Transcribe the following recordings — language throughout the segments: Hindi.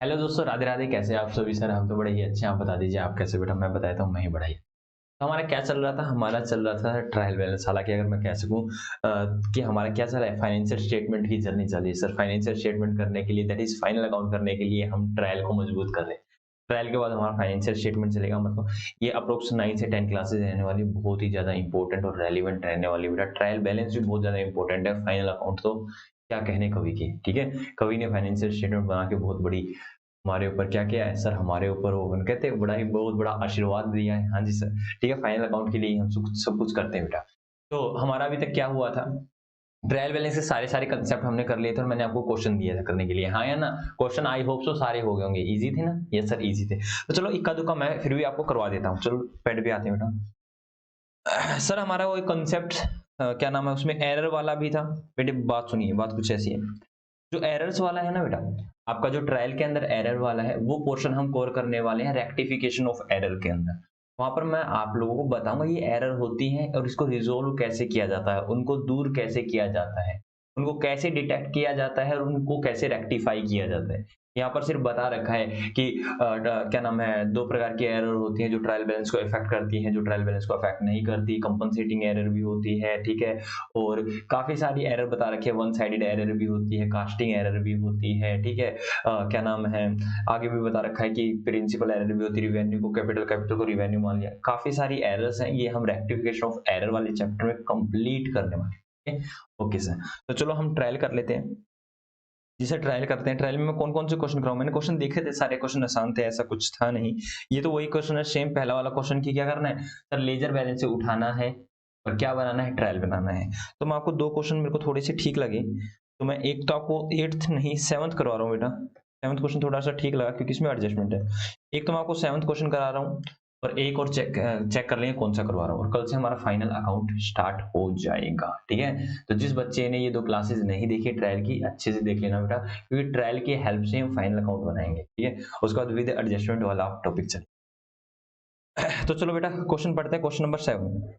हेलो दोस्तों, राधे राधे। कैसे हैं आप सभी? सर हम तो बड़े ही अच्छे हैं। आप बता दीजिए आप कैसे? बेटा मैं बताता हूँ, मैं ही बड़ा ही। तो हमारा क्या चल रहा था? हमारा चल रहा था ट्रायल बैलेंस। हालांकि अगर मैं कह सकूं कि हमारा क्या चल रहा है, फाइनेंशियल स्टेटमेंट की जर्नी चल रही है सर। फाइनेंशियल स्टेटमेंट करने के लिए, दैट इज फाइनल अकाउंट करने के लिए हम ट्रायल को मजबूत कर रहे हैं। ट्रायल के बाद हमारा फाइनेंशियल स्टेटमेंट चलेगा। मतलब ये अप्रोक्स 9 से 10 क्लासेस रहने वाली, बहुत ही ज्यादा इंपॉर्टेंट और रेलिवेंट रहने वाली। बेटा ट्रायल बैलेंस भी बहुत ज्यादा इंपॉर्टेंट है। फाइनल अकाउंट तो क्या कहने कवि की, ठीक है। कवि ने फाइनेंशियल स्टेटमेंट बना के बहुत बड़ी हमारे ऊपर क्या किया है सर? हमारे ऊपर वो कहते हैं बड़ा ही बहुत बड़ा आशीर्वाद दिया है। हाँ जी सर, ठीक है। फाइनल अकाउंट के लिए हम सब कुछ करते हैं बेटा। तो हमारा अभी तक क्या हुआ था? ट्रायल बैलेंस के सारे सारे कंसेप्ट हमने कर लिए थे और मैंने आपको क्वेश्चन दिया था करने के लिए, हाँ या ना? क्वेश्चन आई होप सो सारे हो गए होंगे। इजी थे ना? यस सर, इजी थे। तो चलो इक्का दुक्का मैं फिर भी आपको करवा देता हूँ। चलो पेड पे आते हैं बेटा। सर हमारा वो कंसेप्ट क्या नाम है, उसमें एरर वाला भी था। बेटे बात सुनिए, बात कुछ ऐसी है। जो एरर्स वाला है ना बेटा, आपका जो ट्रायल के अंदर एरर वाला है, वो पोर्शन हम कवर करने वाले हैं रेक्टिफिकेशन ऑफ एरर के अंदर। वहां पर मैं आप लोगों को बताऊंगा ये एरर होती है और इसको रिजोल्व कैसे किया जाता है, उनको दूर कैसे किया जाता है, उनको कैसे डिटेक्ट किया जाता है और उनको कैसे रेक्टिफाई किया जाता है। यहाँ पर सिर्फ बता रखा है कि क्या नाम है, दो प्रकार की एरर होती है जो ट्रायल बैलेंस को इफेक्ट करती है, जो ट्रायल बैलेंस को इफेक्ट नहीं करती। कंपनसेटिंग एरर भी होती है, ठीक है। और काफी सारी एरर बता रखी है। वन साइडेड एरर भी होती है, कास्टिंग एरर भी होती है, ठीक है। क्या नाम है, आगे भी बता रखा है कि प्रिंसिपल एरर भी होती है, रिवेन्यू को कैपिटल, कैपिटल को रिवेन्यू मान लिया। काफी सारी एरर्स हैं, ये हम रेक्टिफिकेशन ऑफ एरर वाले चैप्टर में कंप्लीट करने वाले हैं। ओके सर, तो चलो हम ट्रायल कर लेते हैं। जिसे ट्रायल करते हैं, ट्रायल में मैं कौन कौन से क्वेश्चन कराऊं? मैंने क्वेश्चन देखे थे, सारे क्वेश्चन आसान थे, ऐसा कुछ था नहीं। ये तो वही क्वेश्चन है सेम पहला वाला क्वेश्चन की। क्या करना है सर? लेजर बैलेंस से उठाना है और क्या बनाना है? ट्रायल बनाना है। तो मैं आपको दो क्वेश्चन मेरे को थोड़े से ठीक लगे, तो मैं एक तो आपको एट्थ नहीं सेवंथ करवा रहा हूँ बेटा। सेवंथ क्वेश्चन थोड़ा सा ठीक लगा क्योंकि इसमें एडजस्टमेंट है। एक तो मैं आपको सेवंथ क्वेश्चन करा रहा हूँ और एक और चेक चेक कर लेंगे कौन सा करवा रहा हूँ, और कल से हमारा फाइनल अकाउंट स्टार्ट हो जाएगा, ठीक है। तो जिस बच्चे ने ये दो क्लासेस नहीं देखी ट्रायल की, अच्छे से देख लेना बेटा, क्योंकि ट्रायल की हेल्प से हम फाइनल अकाउंट बनाएंगे, ठीक है। उसके बाद विद एडजस्टमेंट वाला टॉपिक चले। तो चलो बेटा क्वेश्चन पढ़ते हैं। Question number 7।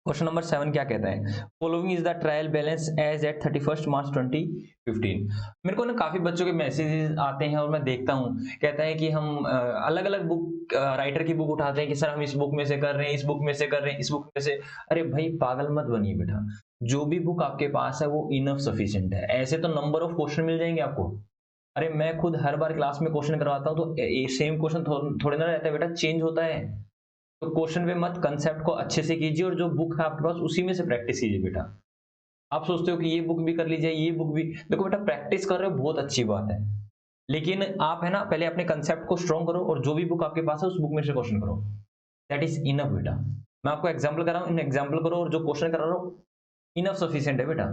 क्वेश्चन नंबर 7 क्या कहता है? Following is the trial balance as at 31 March 2015। मेरे को ना काफी बच्चों के मैसेजेस आते हैं और मैं देखता हूँ, कहता है कि हम अलग अलग बुक राइटर की बुक उठाते हैं कि सर हम इस बुक में से कर रहे हैं, इस बुक में से कर रहे हैं, इस बुक में से। अरे भाई पागल मत बनिए बेटा, जो भी बुक आपके पास है वो इनफ सफिशिएंट है। ऐसे तो नंबर ऑफ क्वेश्चन मिल जाएंगे आपको। अरे मैं खुद हर बार क्लास में क्वेश्चन करवाता हूँ तो सेम क्वेश्चन थोड़े ना रहता है बेटा, चेंज होता है। तो क्वेश्चन पे मत, कंसेप्ट को अच्छे से कीजिए और जो बुक है आपके पास उसी में से प्रैक्टिस कीजिए बेटा। आप सोचते हो कि ये बुक भी कर लीजिए, ये बुक भी, देखो बेटा प्रैक्टिस कर रहे हो बहुत अच्छी बात है, लेकिन आप है ना पहले अपने कंसेप्ट को स्ट्रॉन्ग करो और जो भी बुक आपके पास है उस बुक में से क्वेश्चन करो। दैट इज इनफ बेटा। मैं आपको एग्जाम्पल कर रहा हूँ, इन एग्जाम्पल करो और जो क्वेश्चन करा रहा हूँ इनफ सफिशियंट है बेटा।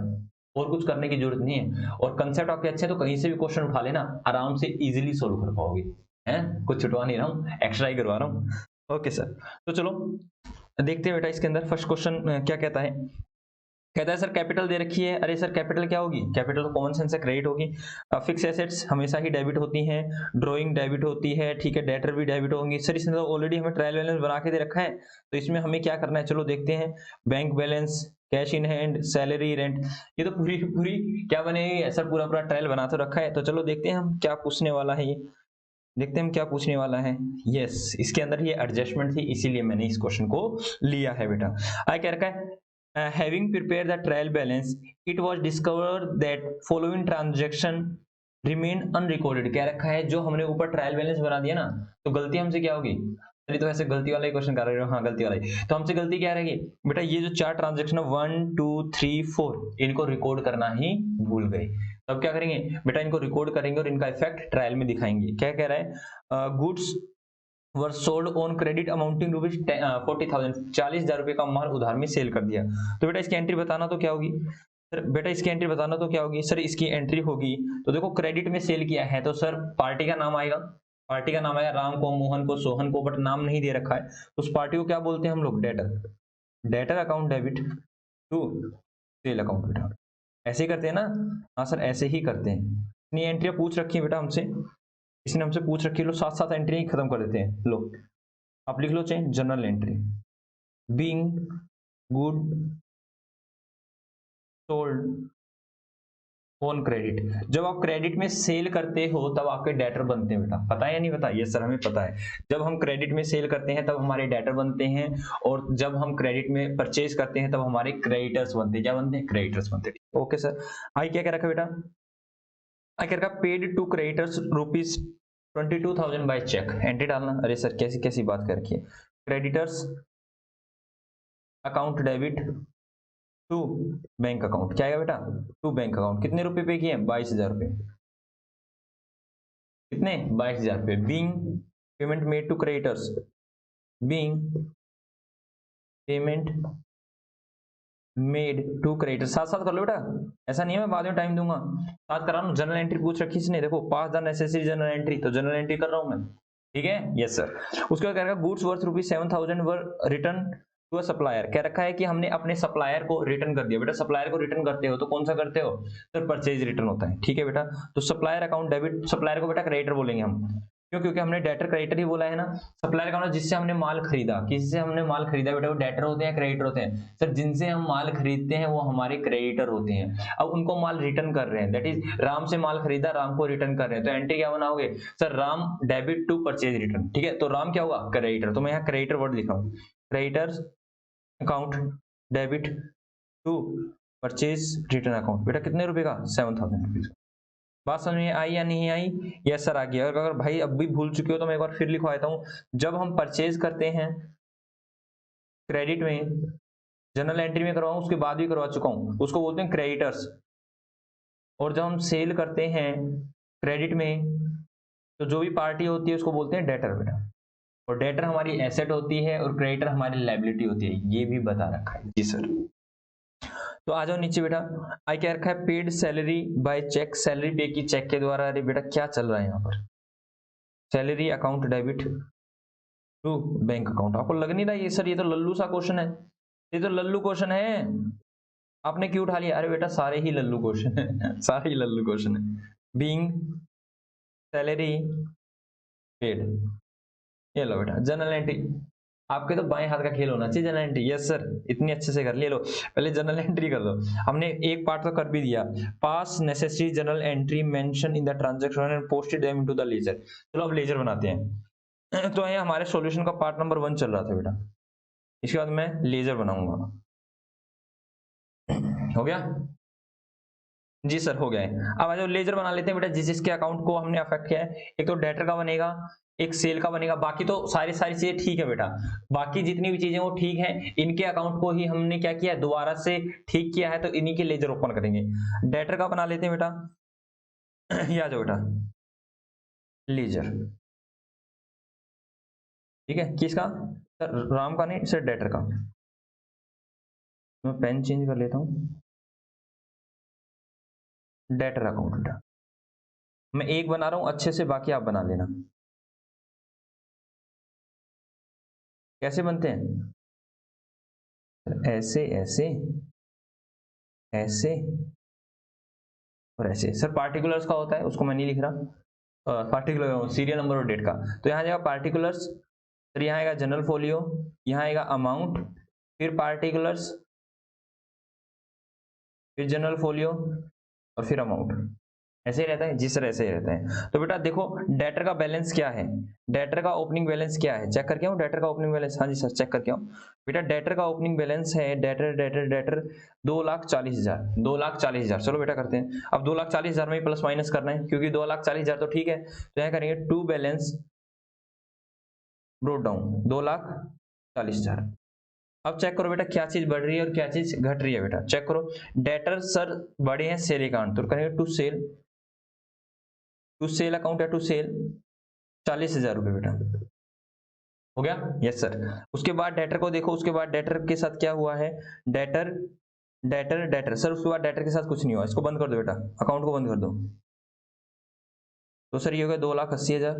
और कुछ करने की जरूरत नहीं है, और कंसेप्ट आपके अच्छे हैं तो कहीं से भी क्वेश्चन उठा लेना, आराम से इजीली सोल्व कर पाओगे। हैं, कुछ छुटवा नहीं रहा हूँ, एक्स्ट्रा ही करवा रहा हूँ। ओके सर, तो चलो देखते हैं बेटा इसके अंदर फर्स्ट क्वेश्चन क्या कहता है। कहता है सर कैपिटल दे रखी है। अरे सर कैपिटल क्या होगी? कैपिटल तो कॉमन सेंस से क्रेडिट होगी। फिक्स एसेट्स हमेशा ही डेबिट होती हैं, ड्राइंग डेबिट होती है, ठीक है। डेटर भी डेबिट होंगी। सर इसने तो ऑलरेडी हमें ट्रायल बैलेंस बना के दे रखा है, तो इसमें हमें क्या करना है चलो देखते हैं। Bank balance, cash in hand, salary, rent, ये तो पूरी पूरी क्या बनेगी सर? पूरा पूरा ट्रायल बना तो रखा है। तो चलो देखते हैं हम क्या पूछने वाला है ये, देखते हैं हम क्या पूछने वाला है। यस, इसके अंदर ये एडजस्टमेंट थी इसीलिए मैंने इस क्वेश्चन को लिया है बेटा। आगे क्या रखा है? Having prepare the trial balance it was discovered that following transaction remain unrecorded. क्या रखा है? जो हमने ऊपर ट्रायल बैलेंस बना दिया ना, तो गलती हमसे क्या होगी? चलिए तो ऐसे गलती वाला ही क्वेश्चन कर रहे हो, हाँ गलती वाला ही। तो हमसे गलती क्या रहेगी बेटा? ये जो चार ट्रांजेक्शन है 1 2 3 4, इनको रिकॉर्ड करना ही भूल गए। अब क्या करेंगे बेटा? इनको रिकॉर्ड करेंगे और इनका इफेक्ट ट्रायल में दिखाएंगे। क्या कह रहा है? Goods were sold on credit amounting rupees 40,000, 40,000 रुपए का माल उधार में सेल कर दिया। तो बेटा इसकी एंट्री बताना तो क्या होगी सर? बेटा इसकी एंट्री बताना तो क्या होगी सर? इसकी एंट्री होगी, तो देखो क्रेडिट में सेल किया है तो सर पार्टी का नाम आएगा। पार्टी का नाम आएगा, राम को, मोहन को, सोहन को, बट नाम नहीं दे रखा है तो उस पार्टी को क्या बोलते हैं हम लोग? Debtor. Debtor account debit to sale account बेटा। ऐसे ही करते हैं ना? हाँ सर ऐसे ही करते हैं। इतनी एंट्रियां पूछ रखी है बेटा हमसे, इसने हमसे पूछ रखी है। लो साथ साथ एंट्री खत्म कर देते हैं। लो आप लिख लो चाहे general entry, being good sold on credit, जब आप क्रेडिट में सेल करते हो तब आपके डेटर बनते हैं बेटा, पता है या नहीं पता? ये सर हमें पता है, जब हम क्रेडिट में सेल करते हैं तब हमारे डेटर बनते हैं, और जब हम क्रेडिट में परचेज करते हैं तब हमारे क्रेडिटर्स बनते हैं। क्या बनते हैं? क्रेडिटर्स बनते हैं। ओके सर, आई क्या कह रखा बेटा? आई कह रखा paid to creditors rupees 22,000 by cheque, entry डालना। अरे सर कैसी कैसी बात कर रखी है? Creditors account debit to bank account, क्या आएगा बेटा? To bank account. कितने रुपए पे किए? 22,000 रुपए। कितने? 22,000 रुपए। Being payment made to creditors, being payment made to creditor, साथ साथ कर लो बेटा, ऐसा नहीं है मैं बाद में टाइम दूंगा, साथ करा लो। जनरल एंट्री पूछ रखी इसने, देखो pass the necessary journal entry, तो जनरल एंट्री कर रहा हूं मैं, ठीक है? Yes sir. उसके बाद कह रखा goods worth ₹7,000 were return to a supplier, कह रखा है कि हमने अपने सप्लायर को रिटर्न कर दिया। बेटा सप्लायर को रिटर्न करते हो तो कौन सा करते हो? सर परचेज रिटर्न होता है, ठीक है बेटा। तो सप्लायर अकाउंट डेबिट, सप्लायर को बेटा क्रेडिटर बोलेंगे हम, क्यों? क्योंकि हमने डेटर क्रेडिटर ही बोला है ना। सप्लायर का मतलब जिससे हमने माल खरीदा, किससे हमने माल खरीदा बेटा? वो डेटर होते हैं क्रेडिटर होते हैं? सर जिनसे हम माल खरीदते हैं वो हमारे क्रेडिटर होते हैं। अब उनको माल रिटर्न कर रहे हैं, दैट इज राम से माल खरीदा, राम को रिटर्न कर रहे हैं, तो एंट्री क्या बनाओगे? Sir Ram debit to purchase return, ठीक है? तो राम क्या होगा? क्रेडिटर, तो मैं यहाँ क्रेडिटर वर्ड लिखा हूँ, creditors account debit to purchase return account. बेटा कितने रुपए का? 7,000 रुपीज। बात समझ में आई या नहीं आई? यस सर आ गया। अगर भाई अब भी भूल चुके हो तो मैं एक बार फिर लिखवा देता हूं। जब हम परचेज करते हैं क्रेडिट में, जनरल एंट्री में करवाऊं, उसके बाद भी करवा चुका हूं, उसको बोलते हैं क्रेडिटर्स। और जब हम सेल करते हैं क्रेडिट में, तो जो भी पार्टी होती है उसको बोलते हैं डेटर बेटा। और डेटर हमारी एसेट होती है और क्रेडिटर हमारी लायबिलिटी होती है, ये भी बता रखा है जी सर। तो आ जाओ नीचे बेटा, आई क्या रखा है? Paid salary by cheque, salary पे की चेक के द्वारा। अरे बेटा क्या चल रहा है यहाँ पर? Salary account debit to bank account. आपको लग नहीं रहा ये सर ये तो लल्लू सा क्वेश्चन है, ये तो लल्लू क्वेश्चन है, आपने क्यों उठा लिया? अरे बेटा सारे ही लल्लू क्वेश्चन है सारे ही लल्लू क्वेश्चन है। बीइंग सैलरी पेड, ये लो बेटा जनरल एंट्री। आपके तो बाएं हाथ का खेल होना चाहिए जनरल एंट्री। यस सर इतनी अच्छे से कर लिए। लो पहले जनरल एंट्री कर दो, हमने एक पार्ट तो कर भी दिया। Pass necessary journal entry mention in the transaction and posted them into the ledger. चलो अब लेजर बनाते हैं। तो ये हमारे सॉल्यूशन का पार्ट नंबर 1 चल रहा था बेटा, इसके बाद मैं लेजर बनाऊंगा। हो गया जी सर, हो गया है। अब आ जाओ लेजर बना लेते हैं बेटा, जिस जिसके अकाउंट को हमने अफेक्ट किया है। एक तो डेटर का बनेगा, एक सेल का बनेगा, बाकी तो सारी सारी चीजें ठीक है बेटा, बाकी जितनी भी चीजें वो ठीक है। इनके अकाउंट को ही हमने क्या किया है? दोबारा से ठीक किया है, तो इन्हीं के लेजर ओपन करेंगे। डेटर का बना लेते हैं बेटा ये आ जाओ बेटा लेजर, ठीक है? किसका? सर राम का नहीं सर, डेटर का। मैं पेन चेंज कर लेता हूँ। डेटर अकाउंट बेटा मैं एक बना रहा हूं अच्छे से, बाकी आप बना लेना। कैसे बनते हैं? ऐसे ऐसे ऐसे और ऐसे। सर पार्टिकुलर्स का होता है, उसको मैं नहीं लिख रहा, पार्टिकुलर सीरियल नंबर और डेट का। तो यहाँ जाएगा पार्टिकुलर्स, फिर यहाँ आएगा जनरल फोलियो, यहाँ आएगा अमाउंट, फिर पार्टिकुलर्स, फिर जनरल फोलियो और फिर अमाउंट। ऐसे ही रहता है जी सर, ऐसे ही रहता है। तो बेटा देखो डेटर का बैलेंस क्या है, डेटर का ओपनिंग बैलेंस क्या है, चेक करके आऊं डेटर का ओपनिंग बैलेंस। हाँ जी सर चेक करके आऊं। बेटा डेटर का ओपनिंग बैलेंस है, डेटर डेटर डेटर 2,40,000, 2,40,000। चलो बेटा करते हैं। अब 2,40,000 में प्लस माइनस करना है, क्योंकि 2,40,000 तो ठीक है, तो यहाँ करेंगे टू बैलेंस ब्रोट डाउन 2,40,000। अब चेक करो बेटा क्या चीज बढ़ रही है और क्या चीज घट रही है। बेटा चेक करो, डेटर सर बड़े हैं सेल अकाउंट, तो करेंगे to sale, to sale account या टू सेल 40,000 रुपए बेटा। हो गया? Yes sir. उसके बाद डेटर को देखो, उसके बाद डेटर के साथ क्या हुआ है? डेटर डेटर डेटर सर, उसके बाद डेटर के साथ कुछ नहीं हुआ, इसको बंद कर दो बेटा, अकाउंट को बंद कर दो। तो सर ये हो गया 2,80,000।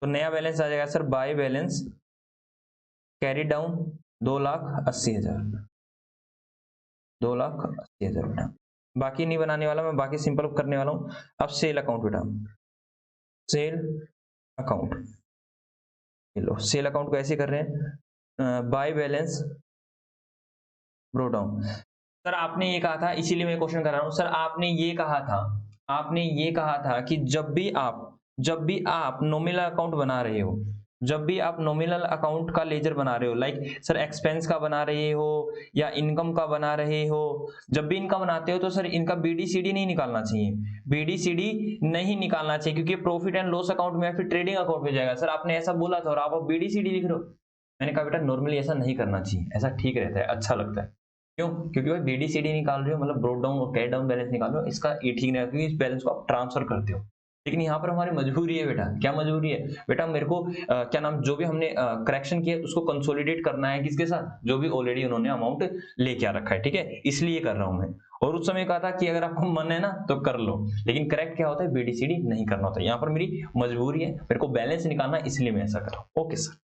तो नया बैलेंस आ जाएगा sir by balance carry down 2,80,000, 2,80,000 बेटा। बाकी नहीं बनाने वाला मैं, बाकी सिंपल करने वाला हूं। अब सेल अकाउंट बेटा, सेल अकाउंट, लो सेल अकाउंट को ऐसे कर रहे हैं by balance bro down. Sir आपने ये कहा था, इसीलिए मैं क्वेश्चन कर रहा हूँ। सर आपने ये कहा था कि जब भी आप नॉमिनल अकाउंट बना रहे हो, जब भी आप नॉमिनल अकाउंट का लेजर बना रहे हो, लाइक सर एक्सपेंस का बना रहे हो या इनकम का बना रहे हो, जब भी इनका बनाते हो तो सर इनका बीडीसीडी नहीं निकालना चाहिए, बीडीसीडी नहीं निकालना चाहिए, क्योंकि प्रॉफिट एंड लॉस अकाउंट में या फिर ट्रेडिंग अकाउंट में जाएगा। सर आपने ऐसा बोला था और आप बीडीसीडी लिख रहे हो। मैंने कहा बेटा नॉर्मली ऐसा नहीं करना चाहिए, ऐसा ठीक रहता है, अच्छा लगता है। क्यों? क्योंकि भाई बीडीसीडी निकाल रहे हो, मतलब ब्रोड डाउन और कैश डाउन बैलेंस निकाल रहे हो, इसका ये ठीक नहीं है, क्योंकि इस बैलेंस को आप ट्रांसफर करते हो। लेकिन यहाँ पर हमारी मजबूरी है बेटा, क्या मजबूरी है बेटा, मेरे को क्या नाम, जो भी हमने करेक्शन किया उसको कंसोलिडेट करना है किसके साथ, जो भी ऑलरेडी उन्होंने अमाउंट लेके आ रखा है, ठीक है, इसलिए कर रहा हूं मैं। और उस समय कहा था कि अगर आपको मन है ना तो कर लो, लेकिन करेक्ट क्या होता है, बीडीसीडी नहीं करना होता। यहाँ पर मेरी मजबूरी है, मेरे को बैलेंस निकालना, इसलिए मैं ऐसा कर रहा हूँ। Okay sir,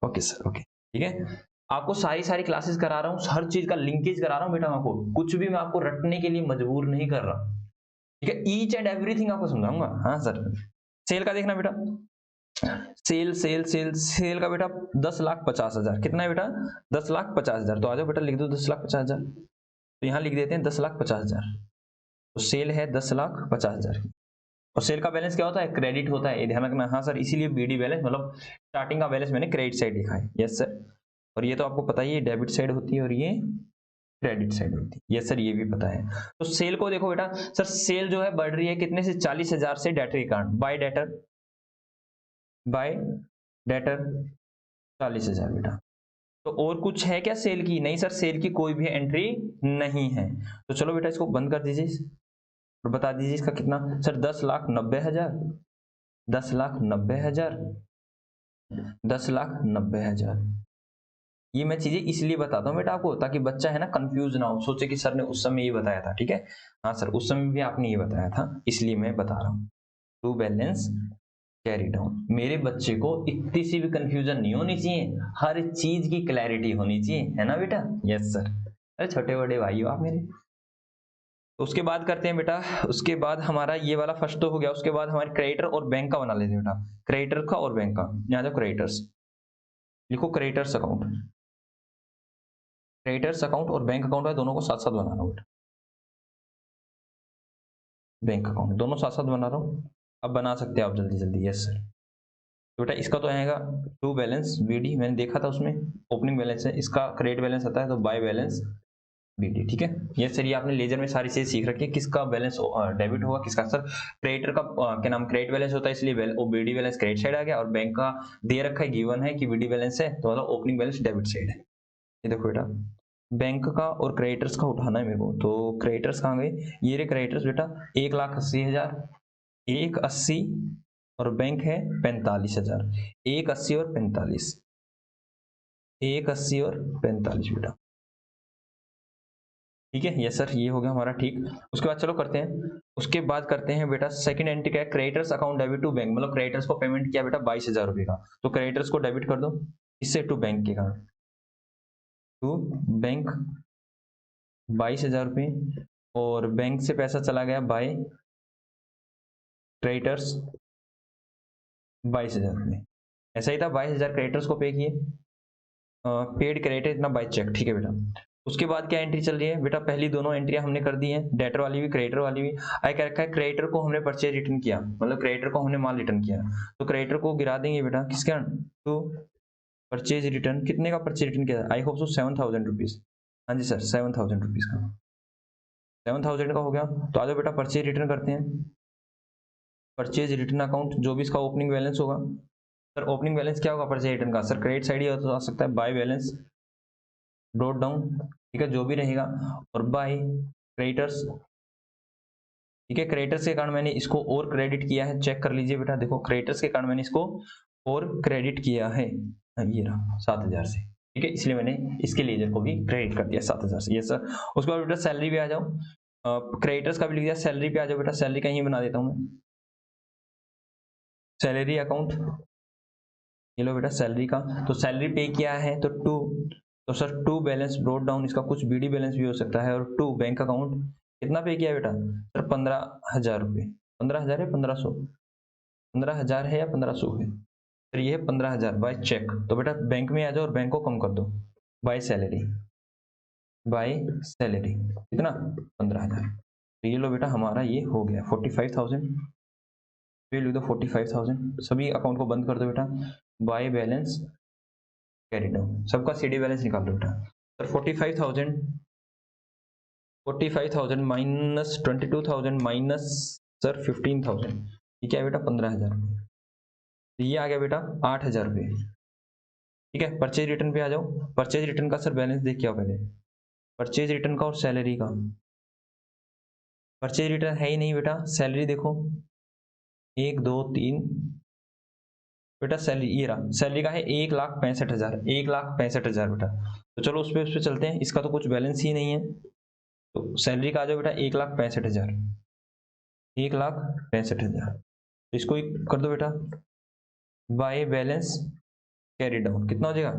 okay sir, okay, ठीक है। आपको सारी क्लासेस करा रहा हूँ, हर चीज का लिंकेज करा रहा हूँ बेटा, आपको कुछ भी मैं आपको रटने के लिए मजबूर नहीं कर रहा, ठीक है। ईच एंड एवरीथिंग आपको समझाऊंगा। हाँ सर, सेल का देखना बेटा, सेल का बेटा 10,50,000 कितना है बेटा, 10,50,000। तो आ जाओ बेटा लिख दो 10,50,000, तो यहाँ लिख देते हैं 10,50,000। तो सेल है 10,50,000 की, और सेल का बैलेंस क्या होता है, क्रेडिट होता है, ये ध्यान रखना। हाँ सर, इसीलिए बीडी बैलेंस मतलब स्टार्टिंग का बैलेंस मैंने क्रेडिट साइड लिखा है, यस सर। और ये तो आपको पता ही है, डेबिट साइड होती है और ये क्रेडिट साइड होती है, यस सर, ये भी पता है। तो सेल को देखो बेटा, सर सेल जो है बढ़ रही है कितने से, 40,000 से, डेटर अकाउंट बाय डेटर 40,000 बेटा। तो और कुछ है क्या सेल की, नहीं सर, सेल की कोई भी एंट्री नहीं है। तो चलो बेटा इसको बंद कर दीजिए और बता दीजिए इसका कितना, सर 10,90,000, 10,90,000, 10,90,000। ये मैं चीजें इसलिए बताता हूँ बेटा आपको, ताकि बच्चा है ना कंफ्यूज ना हो, सोचे कि सर ने उस समय ये बताया था, ठीक है। हाँ सर, उस समय भी आपने ये बताया था, इसलिए मैं बता रहा हूँ। टू बैलेंस कैरी डाउन, मेरे बच्चे को इतनी सी भी कंफ्यूजन नहीं होनी चाहिए, हर चीज की क्लैरिटी होनी चाहिए, है ना बेटा, यस सर। अरे छोटे बड़े भाई हो आप मेरे। तो उसके बाद करते हैं बेटा, उसके बाद हमारा ये वाला फर्स्ट तो हो गया, उसके बाद हमारे क्रेडिटर और बैंक का बना लेते हैं बेटा, क्रेडिटर का और बैंक का। यहाँ जाओ क्रेडिटर्स, लिखो क्रेडिटर्स अकाउंट, क्रेडिटर्स अकाउंट और बैंक अकाउंट है, दोनों को साथ साथ बनाना बेटा, बैंक अकाउंट दोनों साथ साथ बना रहा हूँ। अब बना सकते हैं आप जल्दी जल्दी, यस सर। तो बेटा इसका तो आएगा टू बैलेंस बीडी, मैंने देखा था उसमें ओपनिंग बैलेंस है, इसका क्रेडिट बैलेंस आता है, तो बाय बैलेंस बीडी, ठीक है। ये सर, ये आपने लेजर में सारी चीज सीख रखी है, किसका बैलेंस डेबिट होगा, किसका सर क्रेडिटर का क्या नाम क्रेडिट बैलेंस होता है, इसलिए वो बीडी बैलेंस क्रेडिट साइड आ गया, और बैंक का दे रखा है, गिवन है कि बीडी बैलेंस है, तो मतलब ओपनिंग बैलेंस डेबिट साइड है। ये देखो बेटा, बैंक का और क्रेडिटर्स का उठाना है मेरे को, तो क्रेडिटर्स कहाँ गए, ये रे क्रेडिटर्स बेटा 1,80,000, 1,80, और बैंक है 45,000, 1,80 और 45, 1,80 और 45 बेटा, ठीक है, यस सर, ये हो गया हमारा ठीक। उसके बाद चलो करते हैं, उसके बाद करते हैं बेटा सेकंड एंट्री क्या है, creditors account debit to bank, मतलब क्रेडिटर्स को पेमेंट किया बेटा 22,000 रुपए का, तो क्रेडिटर्स को डेबिट कर दो, इससे टू बैंक के कारण, टू बैंक 22,000 रुपये, और बैंक से पैसा चला गया बाय क्रेडिटर्स 22,000 रुपये, ऐसा ही था, 22,000 क्रेडिटर्स को पे किए, पेड क्रेडिट इतना बाय चेक, ठीक है बेटा। उसके बाद क्या एंट्री चल रही है बेटा, पहली दोनों एंट्रियां हमने कर दी हैं, डेटर वाली भी क्रेडिटर वाली भी। आगे क्या रखा है, क्रेडिटर को हमने परचेज रिटर्न किया, मतलब क्रेडिटर को हमने माल रिटर्न किया, तो क्रेडिटर को गिरा देंगे बेटा किसके, तो परचेज रिटर्न, कितने का परचेज रिटर्न किया, आई होप सो 7,000 रुपीज, हाँ जी सर 7,000 रुपीज का, 7,000 का हो गया। तो आ जाओ बेटा परचेज रिटर्न करते हैं, परचेज रिटर्न अकाउंट, जो भी इसका ओपनिंग बैलेंस होगा, सर ओपनिंग बैलेंस क्या होगा परचेज रिटर्न का, सर क्रेडिट साइड ही तो आ सकता है, बाय बैलेंस ब्रॉट डाउन, ठीक है, जो भी रहेगा, और बाय क्रेडिटर्स, ठीक है। क्रेडिटर्स के कारण मैंने इसको और क्रेडिट किया है, चेक कर लीजिए बेटा, देखो क्रेडिटर्स के कारण मैंने इसको और क्रेडिट किया है, ये रहा 7,000 से, ठीक है, इसलिए मैंने इसके लेजर को भी क्रेडिट कर दिया 7,000 से, ये सर। उसके बाद बेटा सैलरी पे आ जाओ, क्रेडिटर्स का भी लिख दिया, सैलरी पे आ जाओ बेटा, सैलरी कहीं बना देता हूँ मैं, सैलरी अकाउंट, ये लो बेटा सैलरी का, तो सैलरी पे किया है तो टू, तो sir to balance brought down, इसका कुछ बीडी बैलेंस भी हो सकता है, और टू बैंक अकाउंट, कितना पे किया है बेटा, सर 15,000 रुपये, 15,000 है 1,500, 15,000 है या 1,500 है, सर ये है 15,000 बाय चेक, तो बेटा बैंक में आ जाओ और बैंक को कम कर दो बाय सैलरी, बाय सैलरी कितना 15,000। तो ये लो बेटा हमारा ये हो गया 45,000। ये लिख दो 45,000। सभी अकाउंट को बंद कर दो बेटा। बाय बैलेंस कैरी डाउन, सबका सीडी बैलेंस निकाल दो बेटा। सर 45,000 माइनस 22,000 माइनस सर 15,000, ये क्या है बेटा 15,000 रुपये। तो ये आ गया बेटा 8,000 रुपये। ठीक है, परचेज रिटर्न पे आ जाओ। परचेज रिटर्न का सर बैलेंस देख के आओ पहले। परचेज रिटर्न का और सैलरी का। परचेज रिटर्न है ही नहीं बेटा, सैलरी देखो 1 2 3 बेटा। सैलरी ये रहा, सैलरी का है 1,65,000, 1,65,000 बेटा। तो चलो उस पे चलते हैं, इसका तो कुछ बैलेंस ही नहीं है। तो सैलरी का आ जाओ बेटा 1,65,000, 1,65,000। इसको ही कर दो बेटा बाय बैलेंस कैरी डाउन, कितना हो जाएगा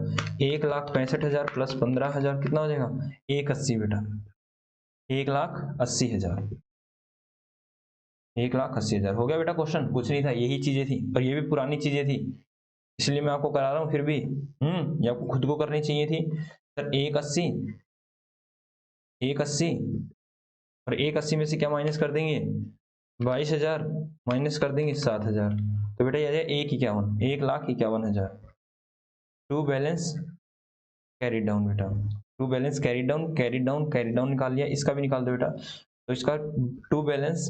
1,65,000 प्लस 15,000 कितना हो जाएगा 1,80 बेटा, 1,80,000, 1,80,000 हो गया बेटा। क्वेश्चन कुछ नहीं था, यही चीजें थी और ये भी पुरानी चीजें थी, इसलिए मैं आपको करा रहा हूँ। फिर भी ये आपको खुद को करनी चाहिए थी। सर 1,80, 1,80 और 1,80 में से क्या माइनस कर देंगे 22,000 माइनस कर देंगे 7,000। तो बेटा ये 1,51, 1,51,000। टू बैलेंस कैरी डाउन बेटा, to balance carry down, carry down carry down निकाल लिया, इसका भी निकाल दो बेटा। तो इसका टू बैलेंस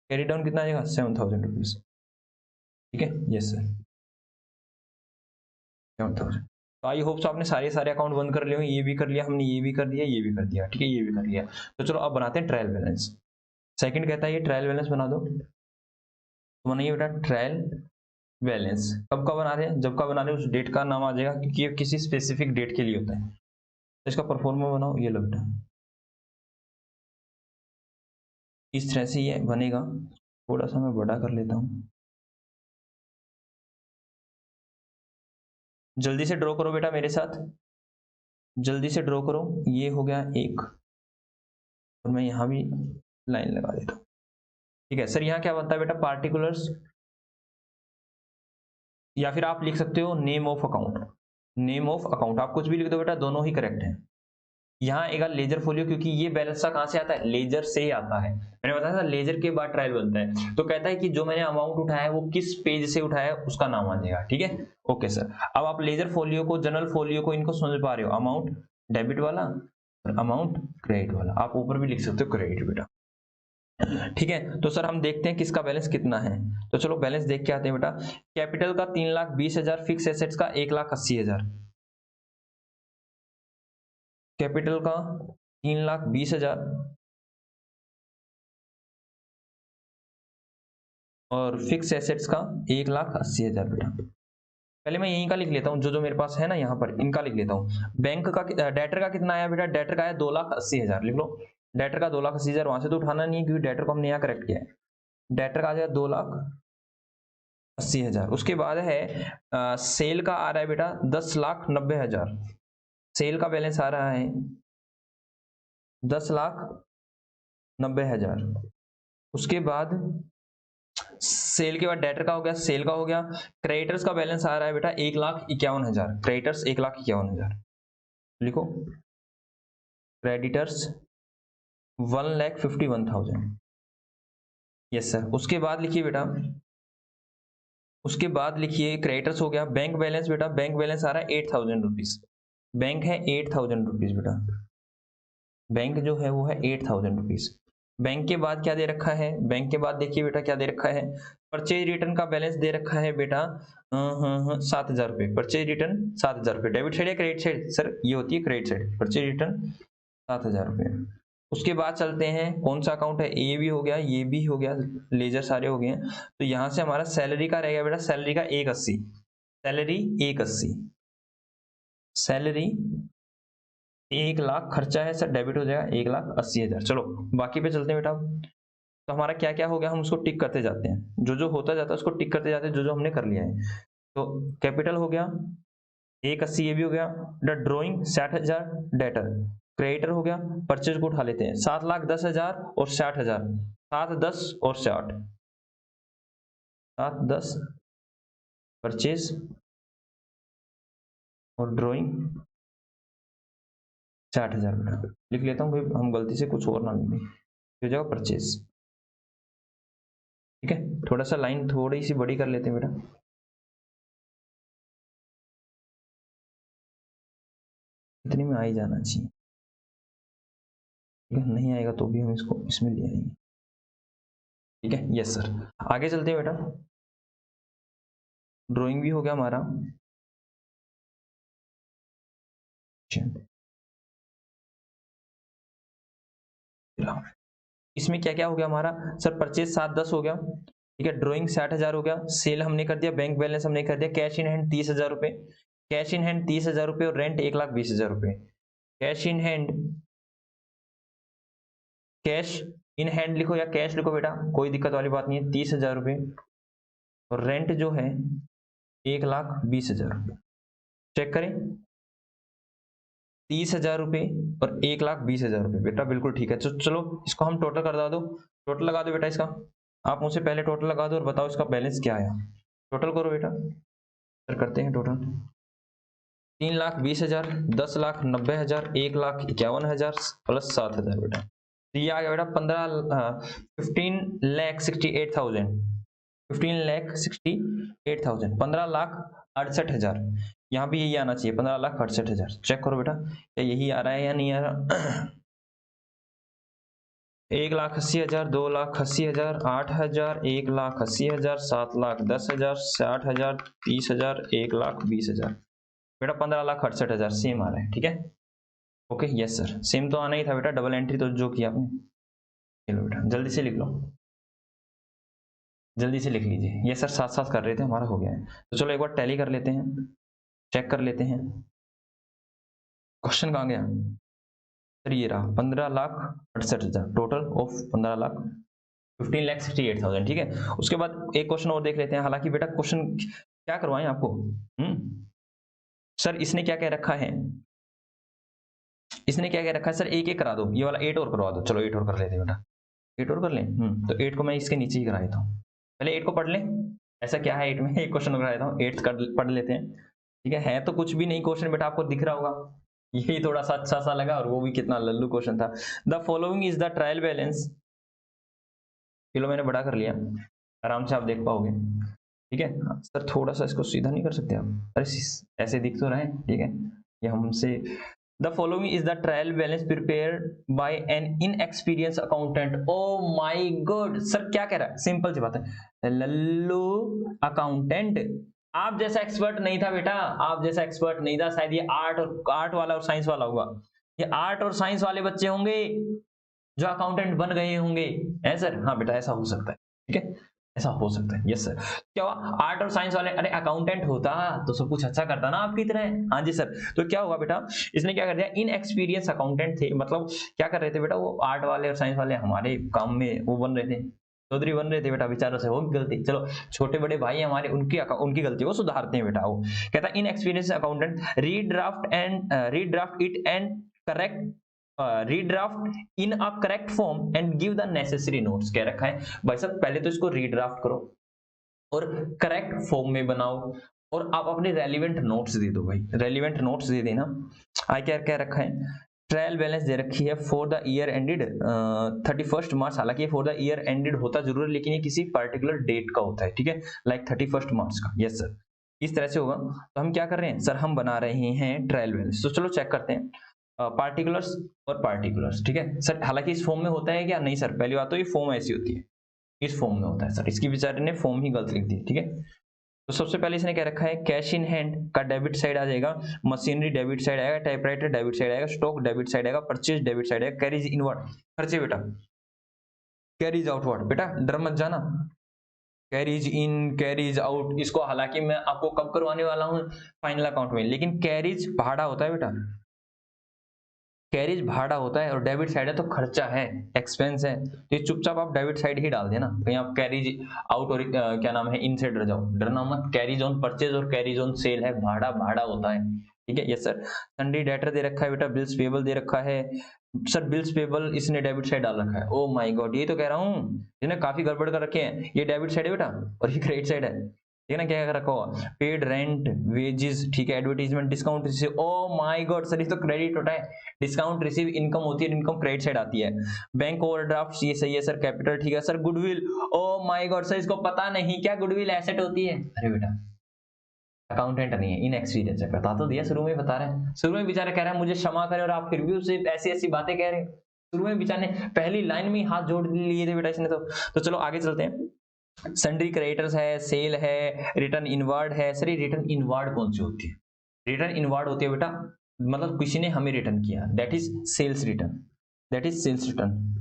कैरी डाउन कितना आएगा 7,000 रुपीज। ठीक है, यस सर 7,000। तो आई होप आपने सारे अकाउंट बंद कर लिए होंगे। ये भी कर लिया हमने, ये भी कर दिया, ये भी कर दिया। ठीक है, ये भी कर लिया। तो चलो अब बनाते हैं ट्रायल बैलेंस। सेकंड कहता है ये ट्रायल बैलेंस बना दो। तो बनाइए बेटा ट्रायल बैलेंस। कब का बना रहे हैं, जब का बना रहे हैं उस डेट का नाम आ जाएगा, क्योंकि ये किसी स्पेसिफिक डेट के लिए होता है। तो इसका परफॉर्मा बनाओ, ये लो बेटा इस तरह से ये बनेगा। थोड़ा सा मैं बड़ा कर लेता हूँ, जल्दी से ड्रॉ करो बेटा मेरे साथ, जल्दी से ड्रॉ करो। ये हो गया एक, और मैं यहाँ भी लाइन लगा देता हूँ। ठीक है सर, यहाँ क्या बनता है बेटा पार्टिकुलर्स, या फिर आप लिख सकते हो name of account. Name of account आप कुछ भी लिख दो बेटा, दोनों ही करेक्ट है। यहाँ आएगा लेजर फोलियो, क्योंकि ये बैलेंस का कहां से आता है लेजर से ही आता है। मैंने बताया था लेजर के बाद ट्रायल बनता है। तो कहता है कि जो मैंने अमाउंट उठाया है वो किस पेज से उठाया है उसका नाम आ जाएगा। ठीक है, ओके सर। अब आप लेजर फोलियो को, जनरल फोलियो को, इनको समझ पा रहे हो। अमाउंट डेबिट वाला और अमाउंट क्रेडिट वाला, आप ऊपर भी लिख सकते हो क्रेडिट बेटा। ठीक है, तो सर हम देखते हैं किसका बैलेंस कितना है। तो चलो बैलेंस देख के आते हैं बेटा। कैपिटल का 3,20,000, फिक्स एसेट्स का 1,80,000। कैपिटल का 3,20,000 और फिक्स एसेट्स का 1,80,000 बेटा। पहले मैं यहीं का लिख लेता हूँ, जो जो मेरे पास है ना यहाँ पर इनका लिख लेता हूँ। बैंक का डेटर का कितना आया बेटा, डेटर का आया 2,80,000, लिख लो। डेटर का 2,80,000, वहां से तो उठाना नहीं है क्योंकि डेटर को हमने यहाँ करेक्ट किया है। डेटर का आ जाएगा 2,80,000। उसके बाद है सेल का आ रहा है बेटा 10,90,000। सेल का बैलेंस आ रहा है 10,90,000। उसके बाद सेल के बाद डेटर का हो गया, सेल का हो गया। क्रेडिटर्स का बैलेंस आ रहा है बेटा 1,51,000। क्रेडिटर्स 1,51,000 लिखो। Creditors 1,51,000, yes sir. उसके बाद लिखिए बेटा, उसके बाद लिखिए क्रेडिटर्स हो गया। बैंक बैलेंस बेटा, बैंक बैलेंस आ रहा है 8,000 रुपीज। बैंक है 8,000 रुपीज बेटा, बैंक जो है वो है 8,000 रुपीज। बैंक के बाद क्या दे रखा है, बैंक के बाद देखिए बेटा क्या दे रखा है। परचेज रिटर्न का बैलेंस दे रखा है बेटा 7,000 रुपये। परचेज रिटर्न 7,000 रुपये। डेबिट साइड या क्रेडिट साइड, सर ये होती है क्रेडिट साइड। परचेज रिटर्न 7,000 रुपये। उसके बाद चलते हैं, कौन सा अकाउंट है, ये भी हो गया, ये भी हो गया, लेजर सारे हो गए। तो यहां से हमारा सैलरी का रहेगा बेटा, सैलरी का 1,80, सैलरी 1,80, सैलरी 1,00,000 खर्चा है सर, डेबिट हो जाएगा 1,80,000। चलो बाकी पे चलते हैं बेटा। तो हमारा क्या क्या हो गया, हम उसको टिक करते जाते हैं, जो जो होता जाता है उसको टिक करते जाते हैं, जो जो हमने कर लिया है। तो कैपिटल हो गया 1,80, ये भी हो गया। ड्रॉइंग 60,000, डेटर क्रेडिटर हो गया। परचेज को उठा लेते हैं 7,10,000 और 60,000, 7 10 और 60, 7 10 परचेज और ड्रॉइंग 60,000 बेटा लिख लेता हूँ भाई, हम गलती से कुछ और ना लिख दें। हो जाएगा परचेज। ठीक है, थोड़ा सा लाइन थोड़ी सी बड़ी कर लेते हैं बेटा। इतनी में आ ही जाना चाहिए। ठीक है, नहीं आएगा तो भी हम इसको इसमें ले आएंगे। ठीक है, यस सर। आगे चलते हैं बेटा। ड्राइंग भी हो गया हमारा। इसमें क्या क्या हो गया हमारा सर? परचेज 7-10 हो गया। ठीक है, ड्राइंग 60,000 हो गया, सेल हमने कर दिया, बैंक बैलेंस हमने कर दिया, कैश इन हैंड 30,000 रुपए, कैश इन हैंड 30,000 रुपए और रेंट 1,20,000 रुपए। Cash in hand, cash in hand लिखो या कैश लिखो बेटा, कोई दिक्कत वाली बात नहीं है। 30,000 रुपए और रेंट जो है 1,20,000 रुपए। चेक करें, 30,000 रुपए और 1,20,000 रुपए बेटा, बिल्कुल ठीक है। तो चलो इसको हम टोटल कर दो, टोटल लगा दो बेटा इसका। आप मुझसे पहले टोटल लगा दो और बताओ इसका बैलेंस क्या आया। टोटल करो बेटा, सर करते हैं टोटल। 3,20,000, 10,90,000, 1,51,000 प्लस 7,000 बेटा। तो ये आ गया बेटा 15,68,000, 15,68,000, 15,68,000। यहाँ भी यही आना चाहिए 15,68,000। चेक करो बेटा क्या यही आ रहा है या नहीं आ रहा। 1,80,000, 2,80,000, 8,000, 1,80,000, 7,10,000, 60,000, 30,000, 1,20,000 बेटा 15,68,000 सेम आ रहा है। ठीक है, ओके यस सर, सेम तो आना ही था बेटा, डबल एंट्री तो जो किया आपने। चलो बेटा जल्दी से लिख लो, जल्दी से लिख लीजिए। ये सर साथ साथ कर रहे थे, हमारा हो गया है। तो चलो एक बार टैली कर लेते हैं, चेक कर लेते हैं। क्वेश्चन कहाँ गया सर? ये रहा 15,68,000 टोटल ऑफ 15,68,000। ठीक है, उसके बाद एक क्वेश्चन और देख लेते हैं। हालांकि बेटा क्वेश्चन क्या करवाएं आपको, सर इसने क्या कह रखा है, इसने क्या कह रखा है सर? एक एक करा दो, ये वाला 8 और करवा दो। चलो 8 और कर लेते हैं बेटा, 8 और कर लें। तो 8 को मैं इसके नीचे ही करा देता हूँ। पहले 8 को पढ़ लें, ऐसा क्या है 8 में, एक क्वेश्चन करा देता हूँ, 8 पढ़ लेते हैं। ठीक है तो कुछ भी नहीं क्वेश्चन बेटा, आपको दिख रहा होगा, यही थोड़ा सा अच्छा सा लगा और वो भी कितना लल्लू क्वेश्चन था। The following is the trial balance. चलो मैंने बड़ा कर लिया, आराम से आप देख पाओगे। ठीक है सर, थोड़ा सा इसको सीधा नहीं कर सकते आप? अरे ऐसे दिख तो रहे। ठीक है, ये हमसे The following is the trial balance prepared by an inexperienced accountant. Oh my God, sir क्या कह रहा है? सिंपल सी बात है, लल्लू अकाउंटेंट आप जैसा एक्सपर्ट नहीं था बेटा, आप जैसा एक्सपर्ट नहीं था। शायद ये आर्ट वाला और साइंस वाला होगा, ये आर्ट और साइंस वाले बच्चे होंगे जो अकाउंटेंट बन गए होंगे। है सर? हाँ बेटा ऐसा हो सकता है। ठीक है, ऐसा हो सकता है। Yes sir. क्या हुआ, आर्ट और साइंस वाले, अरे अकाउंटेंट होता तो सब कुछ अच्छा करता ना आपकी तरह। हाँ जी सर। तो क्या होगा बेटा, इसने क्या कर दिया, इन एक्सपीरियंस अकाउंटेंट थे, मतलब क्या कर रहे थे बेटा, वो आर्ट वाले और साइंस वाले हमारे काम में वो बन रहे थे, चौधरी बन रहे थे बेटा, बेचारों से होगी गलती। चलो छोटे बड़े भाई हमारे, उनकी गलती को सुधारते हैं बेटा। वो कहता in experience accountant redraft it and correct redraft in a correct form and give the necessary notes. कह रखा है भाई साहब पहले तो इसको रीड्राफ्ट करो और करेक्ट फॉर्म में बनाओ और आप अपने रेलिवेंट नोट्स दे दो। भाई रेलिवेंट नोट्स दे देना। आई क्या रखा है, ट्रायल बैलेंस दे रखी है फॉर द ईयर एंडेड 31 मार्च। हालांकि फॉर द ईयर एंडेड होता जरूर है, लेकिन ये किसी पर्टिकुलर डेट का होता है। ठीक है, लाइक 31 मार्च का। यस सर, इस तरह से होगा। तो हम क्या कर रहे हैं सर, हम बना रहे हैं ट्रायल बैलेंस। तो चलो चेक करते हैं पार्टिकुलर्स और पार्टिकुलर्स। ठीक है सर, हालांकि इस फॉर्म में होता है क्या? नहीं सर, पहली बात तो ये फॉर्म ऐसी होती है, इस फॉर्म में होता है सर, इसकी बेचारे ने फॉर्म ही गलत लिख दी। ठीक है, तो सबसे पहले इसने क्या रखा है, कैश इन हैंड का डेबिट साइड आ जाएगा, मशीनरी डेबिट साइड आएगा, टाइपराइटर डेबिट साइड आएगा, स्टॉक डेबिट साइड आएगा, परचेज डेबिट साइड आएगा, कैरीज इनवर्ड खर्चे बेटा, कैरीज आउटवर्ड बेटा डर मत जाना, कैरीज इन कैरीज आउट इसको हालांकि मैं आपको कब करवाने वाला हूं, फाइनल अकाउंट में। लेकिन कैरीज भाड़ा होता है बेटा, कैरिज भाड़ा होता है और डेबिट साइड है तो खर्चा है, एक्सपेंस है। तो ये चुपचाप आप डेबिट साइड ही डाल देना, कहीं आप कैरिज आउट और क्या नाम है इन से डर जाओ, डरना मत। कैरिज ऑन परचेज और कैरिज ऑन सेल है, भाड़ा भाड़ा होता है। ठीक है यस सर। सन्डी डेटर दे रखा है बेटा, बिल्स पेबल दे रखा है सर, बिल्स पेबल इसने डेबिट साइड डाल रखा है। ओ माय गॉड, ये तो कह रहा हूँ इसने काफी गड़बड़ कर रखे हैं, ये डेबिट साइड है बेटा और ये क्रेडिट साइड है। ठीक है ना, क्या क्या रखा हुआ, पेड रेंट, वेजेस, ठीक है, advertisement, discount receive, oh my God sir ये तो क्रेडिट होता है, डिस्काउंट रिसीव इनकम होती है, इनकम क्रेडिट साइड आती है, बैंक ओवरड्राफ्ट ये सही है सर, कैपिटल ठीक है sir, goodwill, oh my God sir इसको पता नहीं क्या गुडविल एसेट होती है, अरे बेटा अकाउंटेंट नहीं है, इनएक्सपीरियंस है, बता तो दिया शुरू में, बता रहे हैं शुरू में बेचारा कह रहा है मुझे क्षमा करें और आप फिर भी उसे ऐसी ऐसी बातें कह रहे हैं, शुरू में बेचारे ने पहली लाइन में ही हाथ जोड़ लिए थे बेटा इसने तो चलो आगे चलते हैं। सन्ड्री क्रेडिटर्स है, सेल है, रिटर्न इनवार्ड है, सर ये रिटर्न इनवार्ड कौन सी होती है, रिटर्न इनवार्ड होती है बेटा मतलब किसी ने हमें रिटर्न किया, that is sales return, that is sales return.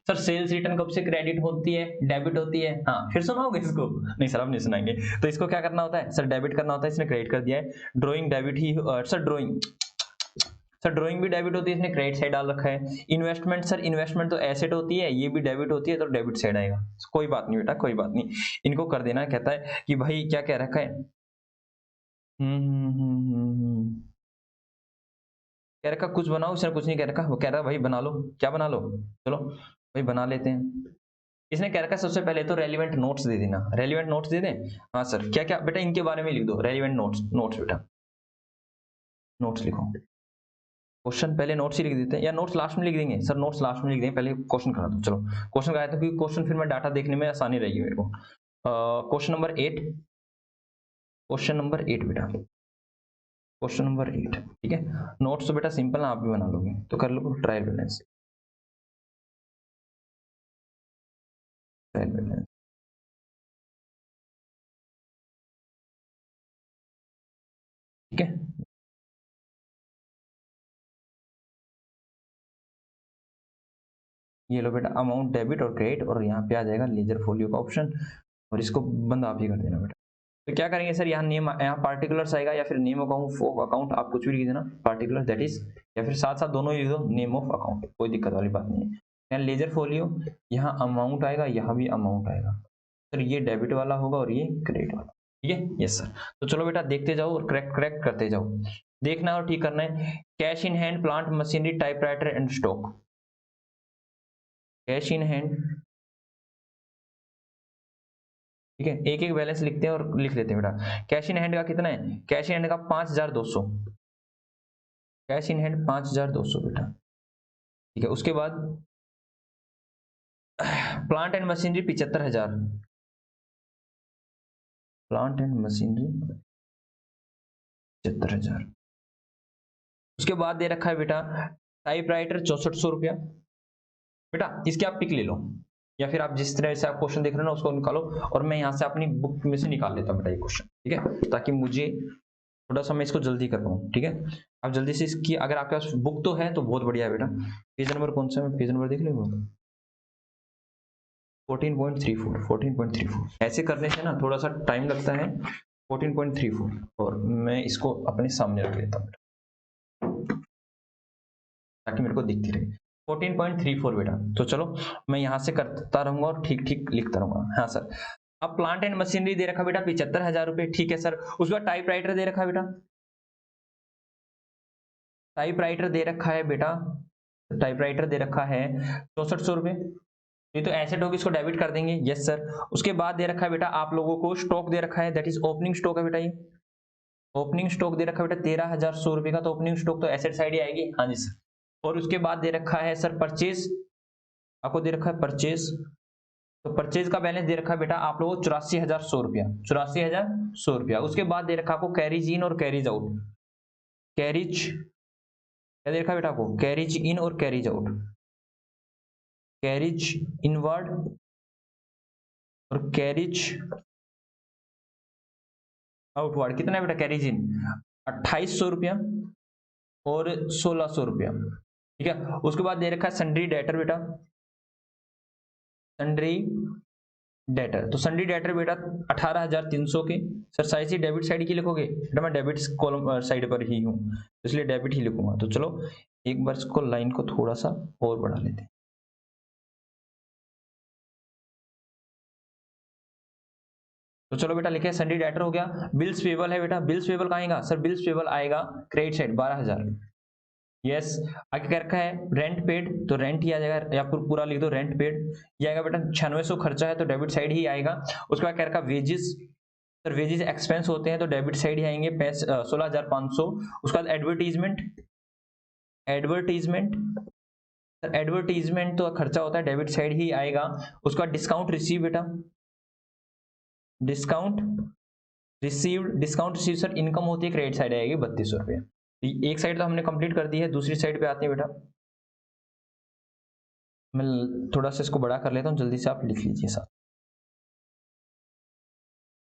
Sir sales return कब से क्रेडिट होती है, डेबिट होती है, हाँ फिर सुनाओगे इसको, नहीं सर अब नहीं सुनाएंगे, तो इसको क्या करना होता है सर, डेबिट करना होता है, इसने क्रेडिट कर दिया है, ड्राइंग डेबिट ही सर ड्राइंग भी डेबिट होती है, इसने क्रेडिट साइड डाल रखा है, इन्वेस्टमेंट सर इन्वेस्टमेंट तो एसेट होती है, ये भी डेबिट होती है तो डेबिट साइड आएगा, कोई बात नहीं बेटा कोई बात नहीं, इनको कर देना, कहता है कि भाई क्या कह रखा है, कह रखा कुछ बनाओ, इसने कुछ नहीं कह रखा, वो कह रहा भाई बना लो, क्या बना लो, चलो भाई बना लेते हैं, इसने कह रखा सबसे पहले तो रेलिवेंट नोट्स दे देना, रेलिवेंट नोट्स दे दें, हाँ सर क्या क्या बेटा इनके बारे में लिख दो, रेलिवेंट नोट्स, नोट्स बेटा नोट्स लिखो, क्वेश्चन पहले नोट्स ही लिख देते हैं या नोट्स लास्ट में लिख देंगे, सर नोट्स लास्ट में लिख देंगे, पहले क्वेश्चन करा दो, चलो क्वेश्चन कराया था क्योंकि क्वेश्चन फिर मैं डाटा देखने में आसानी रहेगी मेरे को, क्वेश्चन नंबर 8, क्वेश्चन नंबर 8 बेटा, क्वेश्चन नंबर 8 ठीक है, नोट्स तो बेटा सिंपल ना आप भी बना लोगे, तो कर लो ट्रायल बैलेंस, ट्रायल बैलेंस ठीक है, ये लो बेटा अमाउंट डेबिट और क्रेडिट, और यहाँ पे आ जाएगा लेजर फोलियो का ऑप्शन, और इसको बंद आप ही कर देना बेटा, तो क्या करेंगे सर यहाँ नेम, यहाँ पार्टिकुलर्स आएगा या फिर नेम अकाउंट ऑफ अकाउंट, आप कुछ भी लिख देना पार्टिकुलर दैट इज, या फिर साथ साथ दोनों ही लिख दो नेम ऑफ अकाउंट, कोई दिक्कत वाली बात नहीं है, यहाँ लेजर फोलियो, यहाँ अमाउंट आएगा, यहाँ भी अमाउंट आएगा, सर ये डेबिट वाला होगा और ये क्रेडिट वाला, ठीक है यस सर, तो चलो बेटा देखते जाओ और करेक्ट करेक्ट करते जाओ, देखना और ठीक करना है, cash in hand, plant machinery, typewriter and stock, cash in hand ठीक है, एक एक बैलेंस लिखते हैं और लिख लेते हैं बेटा, कैश इन हैंड का कितना है, कैश इन हैंड का 5200, कैश इन हैंड 5200 बेटा, ठीक है, उसके बाद plant and machinery 75,000, plant and machinery 75,000, उसके बाद दे रखा है बेटा टाइपराइटर 6400 रुपया, बेटा इसके आप पिक ले लो, या फिर आप जिस तरह से आप क्वेश्चन देख रहे हो ना उसको निकालो, और मैं यहाँ से अपनी बुक में से निकाल लेता हूँ बेटा ये क्वेश्चन, ठीक है, ताकि मुझे थोड़ा सा मैं इसको जल्दी कर पाऊँ, ठीक है, आप जल्दी से इसकी, अगर आपके पास बुक तो है तो बहुत बढ़िया है बेटा, पेज नंबर कौन सा है, पेज नंबर देख लो 14.34, ऐसे करने से ना थोड़ा सा टाइम लगता है, 14.34, और मैं इसको अपने सामने रख लेता हूँ ताकि मेरे को दिखती रहे, 14.34 बेटा, तो चलो मैं यहाँ से करता रहूंगा और ठीक ठीक लिखता रहूंगा, हाँ सर, अब प्लांट एंड मशीनरी दे रखा बेटा 75,000 रुपए, ठीक है सर, उसके बाद टाइपराइटर दे रखा बेटा, टाइपराइटर दे रखा है बेटा, टाइपराइटर दे रखा है 6400 रुपए, ये तो एसेट होगी, इसको डेबिट कर देंगे, यस सर, उसके बाद दे रखा है बेटा आप लोगों को स्टॉक दे रखा है, दैट इज ओपनिंग स्टॉक है बेटा, ये ओपनिंग स्टॉक दे रखा है बेटा 13,100 रुपए का, तो ओपनिंग स्टॉक तो एसेट साइड ही आएगी, हाँ जी सर, और उसके बाद दे रखा है सर परचेज, आपको दे रखा है परचेज, तो परचेज का बैलेंस दे रखा है बेटा आप लोगों को 84,100 रुपया, 84,100 रुपया, उसके बाद दे रखा आपको कैरीज इन और कैरीज आउट, कैरीज क्या दे रखा है बेटा आपको, कैरीज इन और कैरीज आउट, कैरीज इनवर्ड और कैरीज आउटवर्ड, कितना है बेटा कैरीज इन 2800 रुपया और 1600 रुपया, ठीक है, उसके बाद दे रखा है सन्ड्री डेटर बेटा, सन्ड्री डेटर, तो सन्ड्री डेटर बेटा 18,300 के, सर साइज ही डेबिट साइड की लिखोगे बेटा, मैं डेबिट कॉलम साइड पर ही हूँ इसलिए डेबिट ही लिखूंगा, तो चलो एक बार इसको लाइन को थोड़ा सा और बढ़ा लेते हैं, तो चलो बेटा लिखे सन्ड्री डेटर हो गया, बिल्स पेबल है बेटा, बिल्स पेबल कहाँ आएगा सर, बिल्स पेबल आएगा क्रेडिट साइड 12,000, यस, आगे क्या रखा है रेंट पेड, तो रेंट ही आ जाएगा, या पूरा लिख दो रेंट पेड, ये आएगा बेटा 9600 खर्चा है तो डेबिट साइड ही आएगा, उसके बाद क्या रखा वेजेस, सर वेजेस एक्सपेंस होते हैं तो डेबिट साइड ही आएंगे 16,500। उसके बाद एडवर्टीजमेंट, एडवर्टीजमेंट सर एडवर्टीजमेंट तो खर्चा होता है, डेबिट साइड ही आएगा। उसके बाद डिस्काउंट रिसीव बेटा, discount received, discount receive sir income होती है, क्रेडिट साइड आएगी 3200 रुपये। एक साइड तो हमने कंप्लीट कर दी है, दूसरी साइड पे आते हैं बेटा। मैं थोड़ा सा इसको बड़ा कर लेता हूँ, जल्दी से आप लिख लीजिए साथ।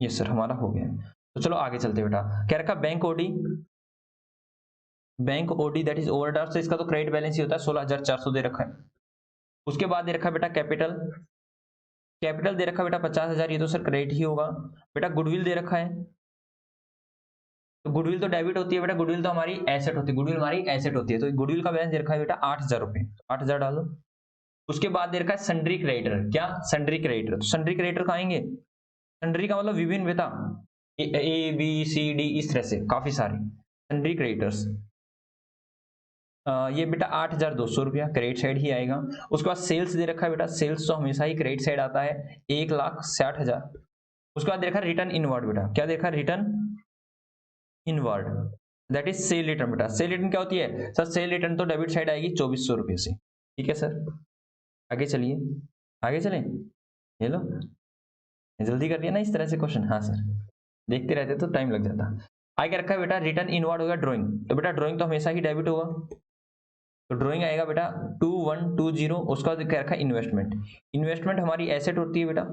ये सर हमारा हो गया। तो चलो आगे चलते बेटा। क्या रखा, bank OD, bank OD that is overdraft, इसका तो क्रेडिट बैलेंस ही होता है, 16,400 दे रखा है। उसके बाद दे रखा है बेटा कैपिटल, कैपिटल दे रखा है बेटा 50,000, ये तो सर क्रेडिट ही होगा। बेटा गुडविल दे रखा है, तो गुडविल तो डेबिट होती है बेटा, गुडविल तो हमारी एसेट होती है, गुडविल हमारी एसेट होती है, तो गुडविल का बैलेंस दे रखा है बेटा 8,000 रुपये, 8,000 डालो। उसके बाद दे रखा है सन्ड्री क्रेडिटर, क्या सन्ड्री क्रेडिटर, तो सन्ड्री क्रेडिटर कहाँ आएंगे, सन्ड्री का मतलब विभिन्न बेटा, ए बी सी डी इस तरह से काफी सारे सन्ड्री क्रेडिटर्स। ये बेटा 8,200 रुपया क्रेडिट साइड ही आएगा। उसके बाद सेल्स दे रखा है बेटा, सेल्स तो हमेशा ही क्रेडिट साइड आता है, 1,60,000। उसके बाद देखा रिटर्न इनवर्ड बेटा, क्या देखा return inward that is cell return बेटा, सेल रिटर्न क्या होती है सर, सेल रिटर्न तो डेबिट साइड आएगी 2,400 रुपये से। ठीक है सर, आगे चलिए, आगे चलें, ये लो जल्दी कर लिया ना इस तरह से क्वेश्चन। हाँ सर, देखते रहते तो टाइम लग जाता। आगे रखा है बेटा रिटर्न इनवर्ड होगा ड्राइंग, तो बेटा ड्राइंग तो हमेशा ही डेबिट होगा, तो ड्राइंग आएगा बेटा 2120। उसका क्या रखा है इन्वेस्टमेंट, इन्वेस्टमेंट हमारी एसेट होती है बेटा,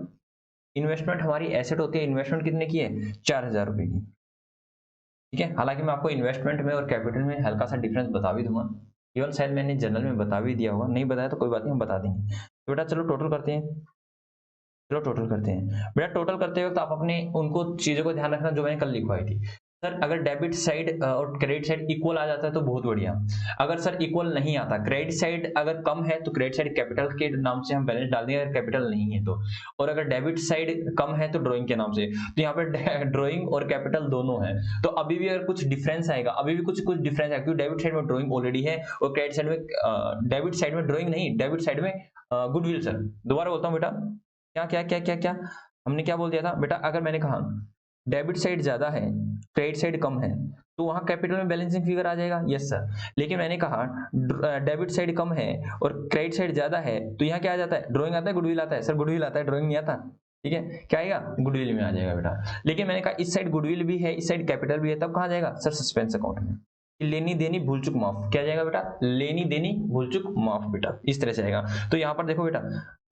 इन्वेस्टमेंट हमारी एसेट होती है, इन्वेस्टमेंट कितने की है 4,000 रुपये की। ठीक है, हालांकि मैं आपको इन्वेस्टमेंट में और कैपिटल में हल्का सा डिफरेंस बता भी दूंगा, इवन शायद मैंने जनरल में बता भी दिया होगा, नहीं बताया तो कोई बात नहीं हम बता देंगे। तो बेटा चलो टोटल करते हैं, चलो टोटल करते हैं बेटा। टोटल करते वक्त आप अपने उनको चीजों को ध्यान रखना जो मैंने कल लिखवाई थी। सर अगर डेबिट साइड और क्रेडिट साइड इक्वल आ जाता है तो बहुत बढ़िया, अगर सर इक्वल नहीं आता, क्रेडिट साइड अगर कम है तो क्रेडिट साइड कैपिटल के नाम से हम बैलेंस डाल देंगे, अगर कैपिटल नहीं है तो, और अगर डेबिट साइड कम है तो ड्राइंग के नाम से। तो यहाँ पे ड्राइंग और कैपिटल दोनों है, तो अभी भी अगर कुछ डिफरेंस आएगा, अभी भी कुछ कुछ डिफरेंस आएगा, क्योंकि डेबिट साइड में ड्राइंग ऑलरेडी है और क्रेडिट साइड में डेबिट साइड में ड्राइंग नहीं, डेबिट साइड में गुडविल। सर दोबारा बोलता हूँ बेटा, क्या क्या क्या क्या क्या हमने क्या बोल दिया था बेटा, अगर मैंने कहा डेबिट साइड ज्यादा है क्रेडिट साइड कम है तो वहां कैपिटल में बैलेंसिंग फिगर आ जाएगा, यस सर। लेकिन मैंने कहा डेबिट साइड कम है और क्रेडिट साइड ज्यादा है तो यहाँ क्या आ जाता है, ड्राइंग आता है गुडविल आता है, सर गुडविल आता है ड्राइंग नहीं आता। ठीक है, क्या आएगा गुडविल में आ जाएगा बेटा। लेकिन मैंने कहा इस साइड गुडविल भी है इस साइड कैपिटल भी है, तब कहाँ जाएगा सर सस्पेंस अकाउंट में, लेनी देनी भूल चुक माफ, क्या जाएगा बेटा लेनी देनी भूल चुक माफ बेटा, इस तरह से आएगा। तो यहाँ पर देखो बेटा,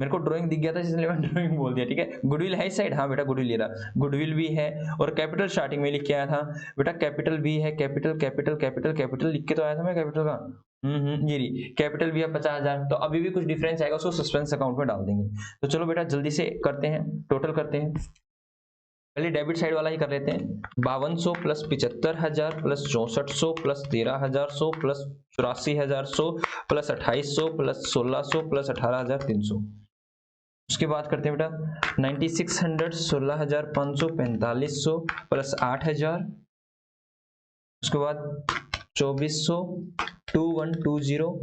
मेरे को ड्राइंग दिख गया था इसलिए मैं ड्राइंग बोल दिया। ठीक है, गुडविल है इस साइड, हाँ बेटा गुडविल ये रहा, गुडविल भी है और कैपिटल स्टार्टिंग में लिख के आया था बेटा, कैपिटल भी है, कैपिटल कैपिटल कैपिटल कैपिटल लिख के तो आया था मैं कैपिटल का, ये रही कैपिटल भी है 50,000। तो अभी भी कुछ डिफरेंस आएगा उसको सस्पेंस अकाउंट में डाल देंगे। तो चलो बेटा जल्दी से करते हैं, टोटल करते हैं, पहले डेबिट साइड वाला ही कर लेते हैं। 5200 plus 75,000 plus 6400 plus 13,100 plus 84,100 plus 2800 plus 1600 plus 18,300। उसके बाद करते हैं बेटा 9600 16,500 4500 प्लस 8,000, उसके बाद 2400 2120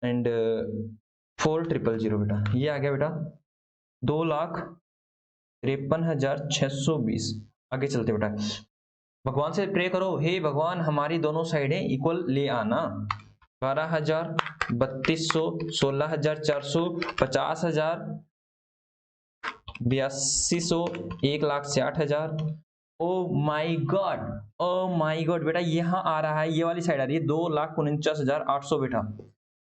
एंड 4,000 बेटा, ये आ गया बेटा 2,53,620। आगे चलते बेटा, भगवान से प्रे करो, हे भगवान हमारी दोनों साइडें इक्वल ले आना। 12,000 3200 16,400 50,000 8200 1,60,000। ओ माई गॉड, ओ माई गॉड बेटा यहाँ आ रहा है, ये वाली साइड आ रही है 2,49,800 बेटा।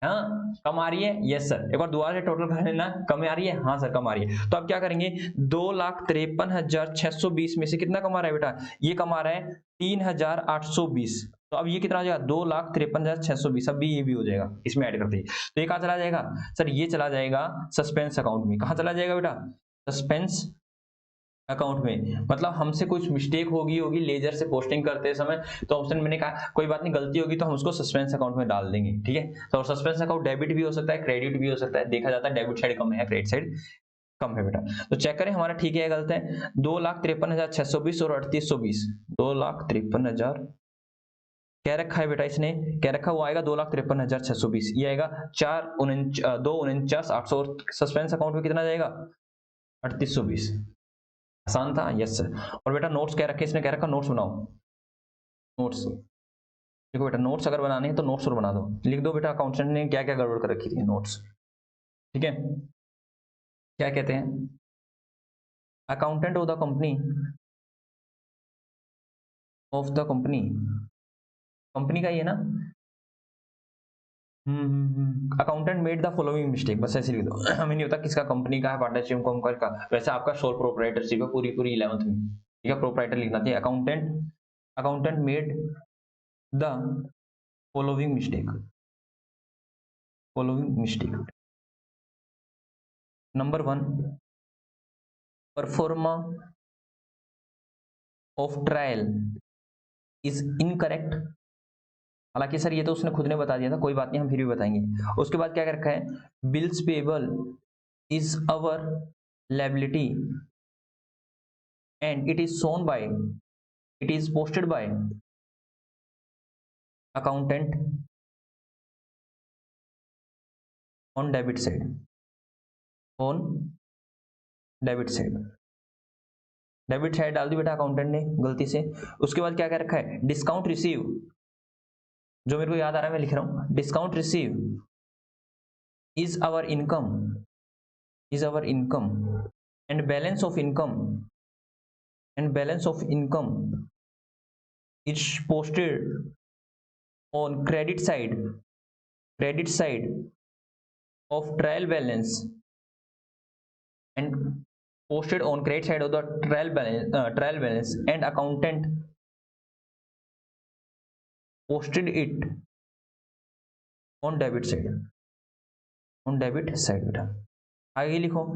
हाँ कम आ रही है, यस सर। एक बार दोबारा से टोटल कर लेना, कम आ रही है, हाँ सर कम आ रही है। तो अब क्या करेंगे, 2,53,620 में से कितना कमा रहा है बेटा, ये कमा रहा है 3,820। तो अब ये कितना आ जाएगा 2,53,620, अब भी ये भी हो जाएगा इसमें ऐड करते ही। तो ये कहाँ चला जाएगा सर, ये चला जाएगा सस्पेंस अकाउंट में। कहाँ चला जाएगा बेटा, सस्पेंस अकाउंट में। मतलब हमसे कुछ मिस्टेक होगी लेजर से पोस्टिंग करते समय, तो ऑप्शन मैंने कहा कोई बात नहीं गलती होगी तो हम उसको सस्पेंस अकाउंट में डाल देंगे। ठीक है, तो सस्पेंस अकाउंट डेबिट भी हो सकता है क्रेडिट भी हो सकता है, देखा जाता है डेबिट साइड कम है क्रेडिट साइड कम है बेटा। तो चेक करें हमारा ठीक है गलत है। 2,53,620 और 3,820, 2,53,000 क्या रखा है बेटा इसने, क्या रखा वो आएगा 2,53,620, ये आएगा 2,49,800 और सस्पेंस अकाउंट में कितना जाएगा 3,820। आसान था, यस सर। और बेटा नोट्स क्या रखे, इसने क्या रखा, नोट्स बनाओ, नोट्स। देखो बेटा नोट्स अगर बनाने हैं तो नोट्स और बना दो, लिख दो बेटा अकाउंटेंट ने क्या क्या गड़बड़ कर रखी थी, नोट्स। ठीक है, क्या कहते हैं, accountant of the company, of the company, company का ही है ना, accountant made the following mistake, बस ऐसे लिख दो। हमें नहीं पता किसका, कंपनी का है, पार्टनरशिप कंपनी का, वैसे आपका शोर प्रोप्राइटरशिप है पूरी पूरी 11th में, ठीक है, प्रोप्राइटर लिखना चाहिए। Accountant, accountant made the following mistake, following mistake. Number 1, pro forma of trial is incorrect. हालांकि सर ये तो उसने खुद ने बता दिया था, कोई बात नहीं, हम फिर भी बताएंगे। उसके बाद क्या कर रखा है, bills payable is our liability and it is shown by, it is posted by accountant on debit side, on debit side, debit side डाल दी बेटा अकाउंटेंट ने गलती से। उसके बाद क्या कर रखा है, डिस्काउंट रिसीव, जो मेरे को याद आ रहा है मैं लिख रहा हूं, discount receive is our income, is our income and balance of income, and balance of income is posted on credit side of trial balance and posted on credit side of the trial balance and accountant posted it on debit side, on debit side बेटा। आगे लिखो,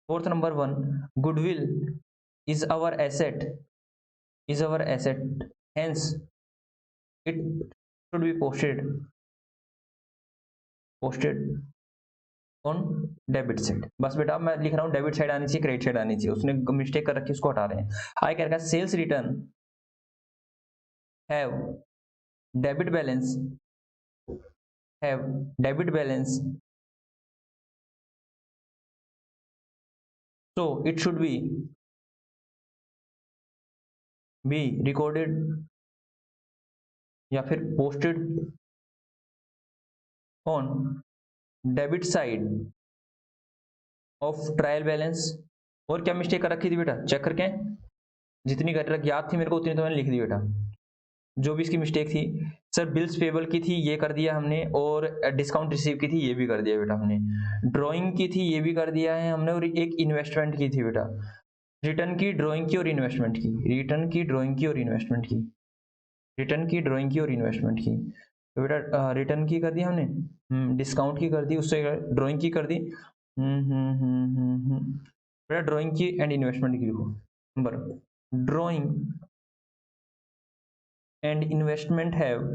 fourth number 1, goodwill is our asset, is our asset, hence it should be posted on debit side. बस बेटा मैं लिख रहा हूँ डेबिट साइड आनी चाहिए, क्रेडिट साइड आनी चाहिए, उसने मिस्टेक कर रखी, उसको हटा रहे हैं। आगे क्या रखा, sales return have debit balance, have debit balance, so it should be recorded या फिर posted on debit side of trial balance. और क्या मिस्टेक कर रखी थी बेटा, चेक करके, जितनी कर रखी याद थी मेरे को उतनी तो मैंने लिख दी बेटा, जो भी इसकी मिस्टेक थी। सर बिल्स पेबल की थी, ये कर दिया हमने, और डिस्काउंट रिसीव की थी, ये भी कर दिया बेटा हमने। ड्राइंग की थी, ये भी कर दिया है हमने, और एक इन्वेस्टमेंट की थी बेटा, रिटर्न की, ड्राइंग की और इन्वेस्टमेंट की, रिटर्न की, ड्राइंग की और इन्वेस्टमेंट की, रिटर्न की, ड्राइंग की और इन्वेस्टमेंट की। तो बेटा रिटर्न की कर दी हमने, डिस्काउंट की कर दी, उससे ड्राइंग की कर दी, बेटा ड्राइंग की एंड इन्वेस्टमेंट की लिखो। Number, drawing and investment have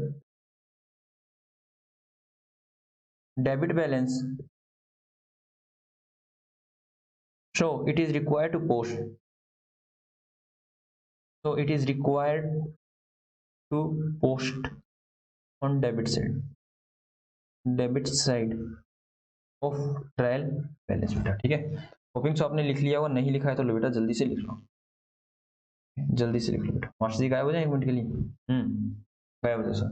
debit balance, so it is required to post, so it is required to post on debit side of trial balance बेटा। ठीक है, होपिंग सो आपने लिख लिया होगा, नहीं लिखा है तो लो बेटा जल्दी से लिख लो, जल्दी से लिख लो बेटा। मास्टर जी गायब हो जाए 1 मिनट के लिए, गायब हो जाए सर,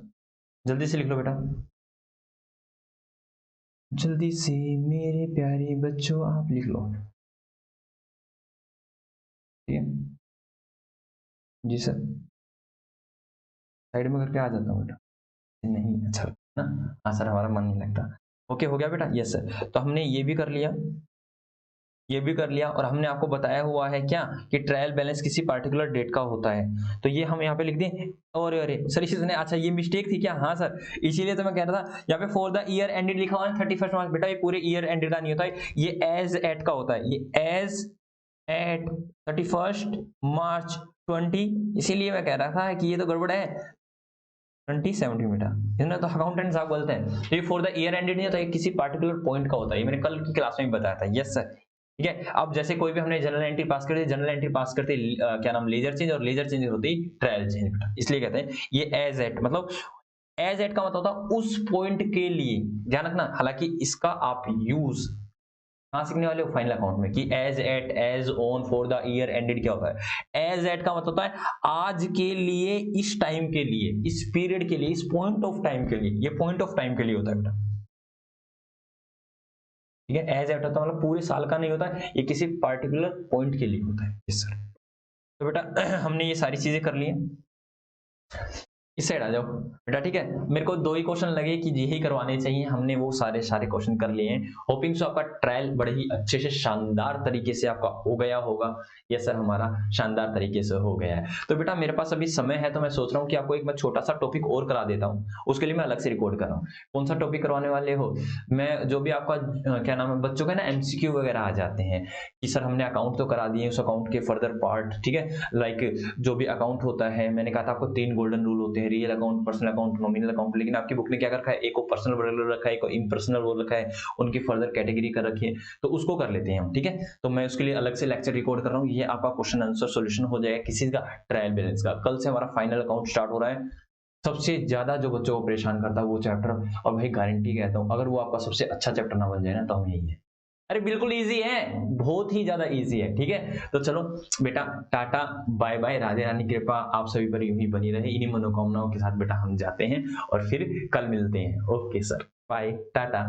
जल्दी से लिख लो बेटा, जल्दी से मेरे प्यारे बच्चों आप लिख लो। ठीक है जी सर, साइड में करके आ जाता हूँ बेटा, नहीं अच्छा ना, हाँ सर हमारा मन नहीं लगता। ओके हो गया बेटा, यस सर। तो हमने ये भी कर लिया, ये भी कर लिया, और हमने आपको बताया हुआ है क्या कि ट्रायल बैलेंस किसी पार्टिकुलर डेट का होता है, तो ये हम यहाँ पे लिख दें। और अरे सर इसने, अच्छा ये मिस्टेक थी क्या, हाँ सर इसीलिए तो मैं कह रहा था यहाँ पे फॉर द ईयर एंडेड लिखा हुआ है 31 मार्च, बेटा ये पूरे ईयर एंडेड का नहीं होता है, ये एज एट का होता है, ये एज एट 31 मार्च 20, इसीलिए मैं कह रहा था कि ये तो गड़बड़ है 2017 बेटा, इसमें तो अकाउंटेंट साहब बोलते हैं, तो ये फॉर द ईयर एंडेड नहीं होता, ये किसी पार्टिकुलर पॉइंट का होता है, ये मैंने कल की क्लास में भी बताया था, यस सर। ठीक है, अब जैसे कोई भी हमने जनरल एंट्री पास करते, जनरल एंट्री पास करते क्या नाम, लेजर चेंज, और लेजर चेंज होती है ट्रायल चेंज बेटा, इसलिए कहते हैं ये एज एट, मतलब एज एट का मतलब होता है उस पॉइंट के लिए, ध्यान रखना। हालांकि इसका आप यूज कहाँ सीखने वाले हो? फाइनल अकाउंट में, कि as at, as on, for the year ended क्या होता है। एज एट का मतलब होता है आज के लिए, इस टाइम के लिए, इस पीरियड के लिए, इस पॉइंट ऑफ टाइम के लिए। ये पॉइंट ऑफ टाइम के लिए होता है बेटा, ठीक है। एज एट होता है मतलब पूरे साल का नहीं होता है, ये किसी पार्टिकुलर पॉइंट के लिए होता है। Yes sir. तो बेटा हमने ये सारी चीजें कर ली हैं। इस साइड आ जाओ बेटा, ठीक है। मेरे को 2 ही क्वेश्चन लगे कि यही करवाने चाहिए, हमने वो सारे क्वेश्चन कर लिए हैं। होपिंग सो आपका ट्रायल बड़े ही अच्छे से शानदार तरीके से आपका हो गया होगा। यस सर, हमारा शानदार तरीके से हो गया है। तो बेटा मेरे पास अभी समय है, तो मैं सोच रहा हूँ कि आपको एक मैं छोटा सा टॉपिक और करा देता हूँ। उसके लिए मैं अलग से रिकॉर्ड कर रहा हूँ। कौन सा टॉपिक करवाने वाले हो? मैं जो भी आपका क्या नाम है, बच्चों का ना एमसीक्यू वगैरह आ जाते हैं कि सर हमने अकाउंट तो करा दिए, उस अकाउंट के फर्दर पार्ट, ठीक है। लाइक जो भी अकाउंट होता है, मैंने कहा था आपको 3 गोल्डन रूल होते हैं, real account, personal account, nominal account. लेकिन आपकी बुक ने क्या कर रखा है, एक को पर्सनल बोल रखा है, एक को इम्पर्सनल बोल रखा है, उनकी फर्दर कैटेगरी कर रखी है। तो उसको कर लेते हैं हम, ठीक है। तो मैं उसके लिए अलग से लेक्चर रिकॉर्ड कर रहा हूँ। ये आपका क्वेश्चन आंसर सॉल्यूशन हो जाएगा किसी का ट्रायल बैलेंस का। कल से हमारा फाइनल अकाउंट स्टार्ट हो रहा है। सबसे ज्यादा जो बच्चों को परेशान करता है वो चैप्टर, और भाई गारंटी कहता हूँ अगर वो आपका सबसे अच्छा चैप्टर ना बन जाए ना, तो हम यही है। अरे बिल्कुल इजी है, बहुत ही ज्यादा इजी है, ठीक है। तो चलो बेटा, टाटा बाय बाय, राधे रानी कृपा आप सभी पर यूं ही बनी रहे। इन्हीं मनोकामनाओं के साथ बेटा हम जाते हैं और फिर कल मिलते हैं। Okay sir, bye, Tata.